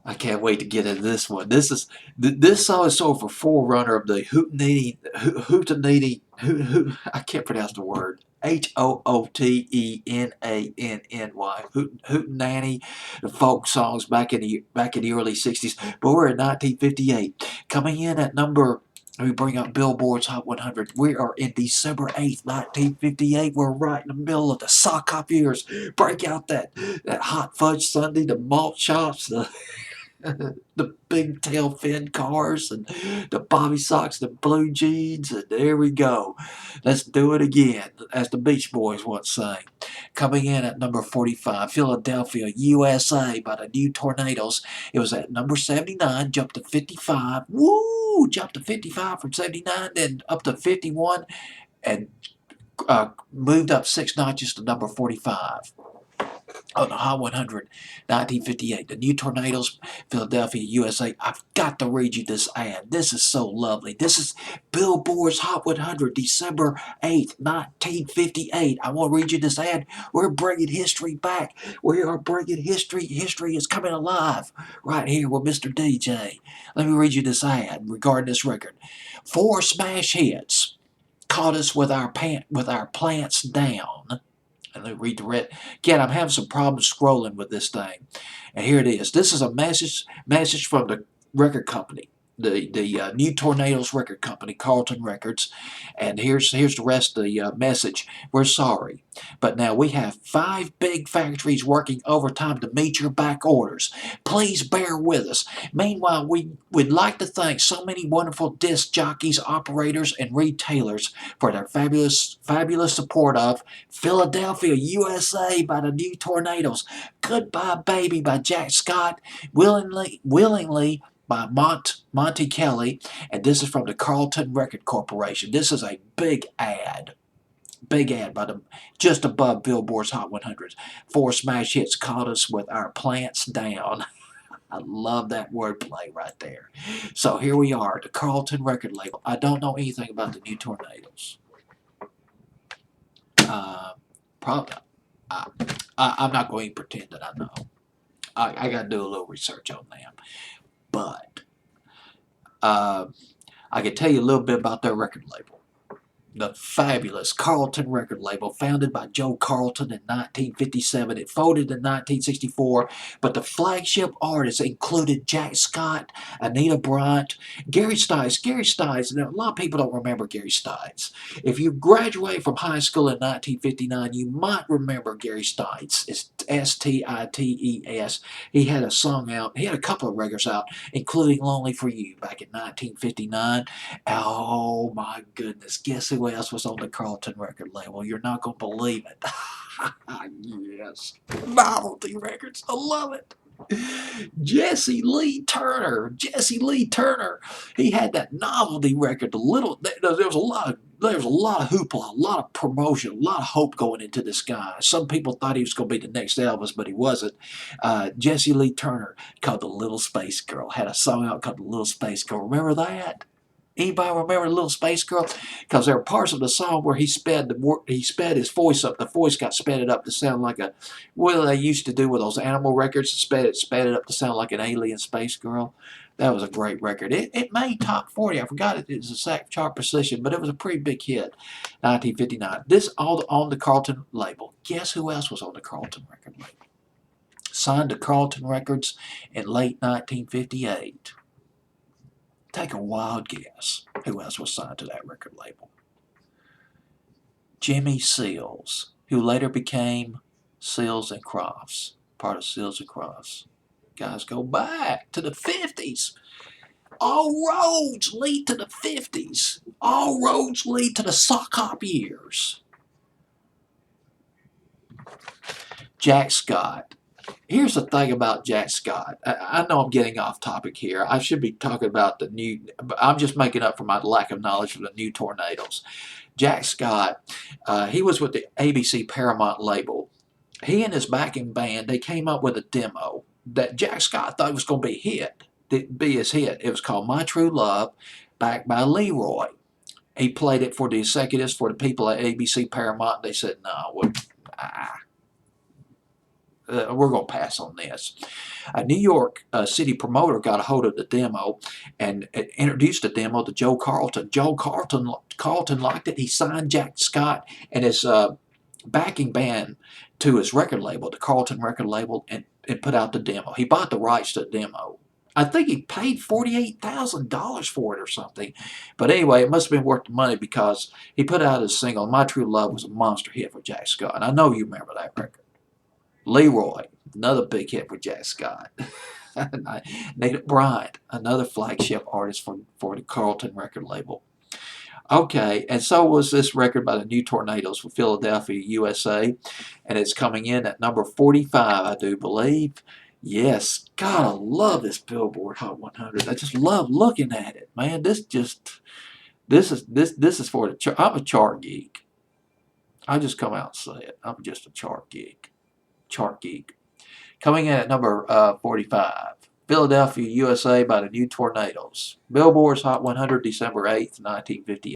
I can't wait to get into this one. This song is sort of a forerunner of the I can't pronounce the word. Hootenanny, Hootenanny, the folk songs back in the early '60s. But we're in 1958, coming in at number. We bring up Billboard's Hot 100. We are in December 8th, 1958. We're right in the middle of the sock hop years. Break out that hot fudge sundae, the malt chops, the big tail fin cars and the bobby socks, the blue jeans, and there we go. Let's do it again, as the Beach Boys once sang. Coming in at number 45, Philadelphia, USA by the New Tornadoes. It was at number 79, jumped to 55. Woo! Jumped to 55 from 79, then up to 51, and moved up 6 notches to number 45 on the Hot 100, 1958. The New Tornadoes, Philadelphia, USA. I've got to read you this ad. This is so lovely. This is Billboard's Hot 100, December 8th, 1958. I want to read you this ad. We're bringing history back. We are bringing history. History is coming alive right here with Mr. DJ. Let me read you this ad regarding this record. 4 smash hits caught us with our plants down. And let me read the red. Again, I'm having some problems scrolling with this thing. And here it is. This is a message from the record company, the New Tornadoes record company, Carlton Records. And here's the rest of the message. We're sorry, but now we have 5 big factories working overtime to meet your back orders. Please bear with us. Meanwhile, we'd like to thank so many wonderful disc jockeys, operators, and retailers for their fabulous support of Philadelphia, USA by the New Tornadoes. Goodbye Baby by Jack Scott. Willingly by Monty Kelly. And this is from the Carlton Record Corporation. This is a big ad. Big ad by just above Billboard's Hot 100. 4 smash hits caught us with our plants down. I love that wordplay right there. So here we are, the Carlton record label. I don't know anything about the New Tornadoes. Probably, I'm not going to pretend that I know. I got to do a little research on them. But I can tell you a little bit about their record label. The fabulous Carlton record label, founded by Joe Carlton in 1957. It folded in 1964, but the flagship artists included Jack Scott, Anita Bryant, Gary Stites. Gary Stites, now a lot of people don't remember Gary Stites. If you graduated from high school in 1959, you might remember Gary Stites. It's Stites. He had a song out, he had a couple of records out, including Lonely for You back in 1959. Oh my goodness, guess who else was on the Carlton record label? You're not going to believe it. Yes. Novelty Records. I love it. Jesse Lee Turner. Jesse Lee Turner. He had that novelty record. There was a lot of hoopla, a lot of promotion, a lot of hope going into this guy. Some people thought he was going to be the next Elvis, but he wasn't. Jesse Lee Turner, called The Little Space Girl, had a song out called The Little Space Girl. Remember that? Anybody remember the Little Space Girl? Because there are parts of the song where he sped his voice up. The voice got sped it up to sound like what they used to do with those animal records. Sped it up to sound like an alien space girl. That was a great record. It made top 40. I forgot it was a exact chart position, but it was a pretty big hit. 1959. This all on the Carlton label. Guess who else was on the Carlton record label? Signed to Carlton Records in late 1958. Take a wild guess. Who else was signed to that record label? Jimmy Seals, who later became Seals and Crofts, part of Seals and Crofts. Guys, go back to the 50s. All roads lead to the 50s. All roads lead to the sock hop years. Jack Scott. Here's the thing about Jack Scott. I know I'm getting off topic here. I should be talking about the new, I'm just making up for my lack of knowledge of the New Tornadoes. Jack Scott, he was with the ABC Paramount label. He and his backing band, they came up with a demo that Jack Scott thought was going to be his hit. It was called My True Love, backed by Leroy. He played it for the executives, for the people at ABC Paramount. They said, no, we're going to pass on this. A New York city promoter got a hold of the demo and introduced the demo to Joe Carlton. Carlton liked it. He signed Jack Scott and his backing band to his record label, the Carlton record label, and put out the demo. He bought the rights to the demo. I think he paid $48,000 for it or something. But anyway, it must have been worth the money because he put out his single, My True Love was a monster hit for Jack Scott. And I know you remember that record. Leroy, another big hit for Jack Scott. Nate Bryant, another flagship artist for the Carlton record label. Okay, and so was this record by the New Tornadoes from Philadelphia, USA, and it's coming in at number 45, I do believe. Yes, God, I love this Billboard Hot 100. I just love looking at it, man. This is for the chart. I'm a chart geek. I just come out and say it. I'm just a chart geek. Chart geek. Coming in at number 45. Philadelphia, USA by the New Tornadoes. Billboard's Hot 100, December 8th, 1958.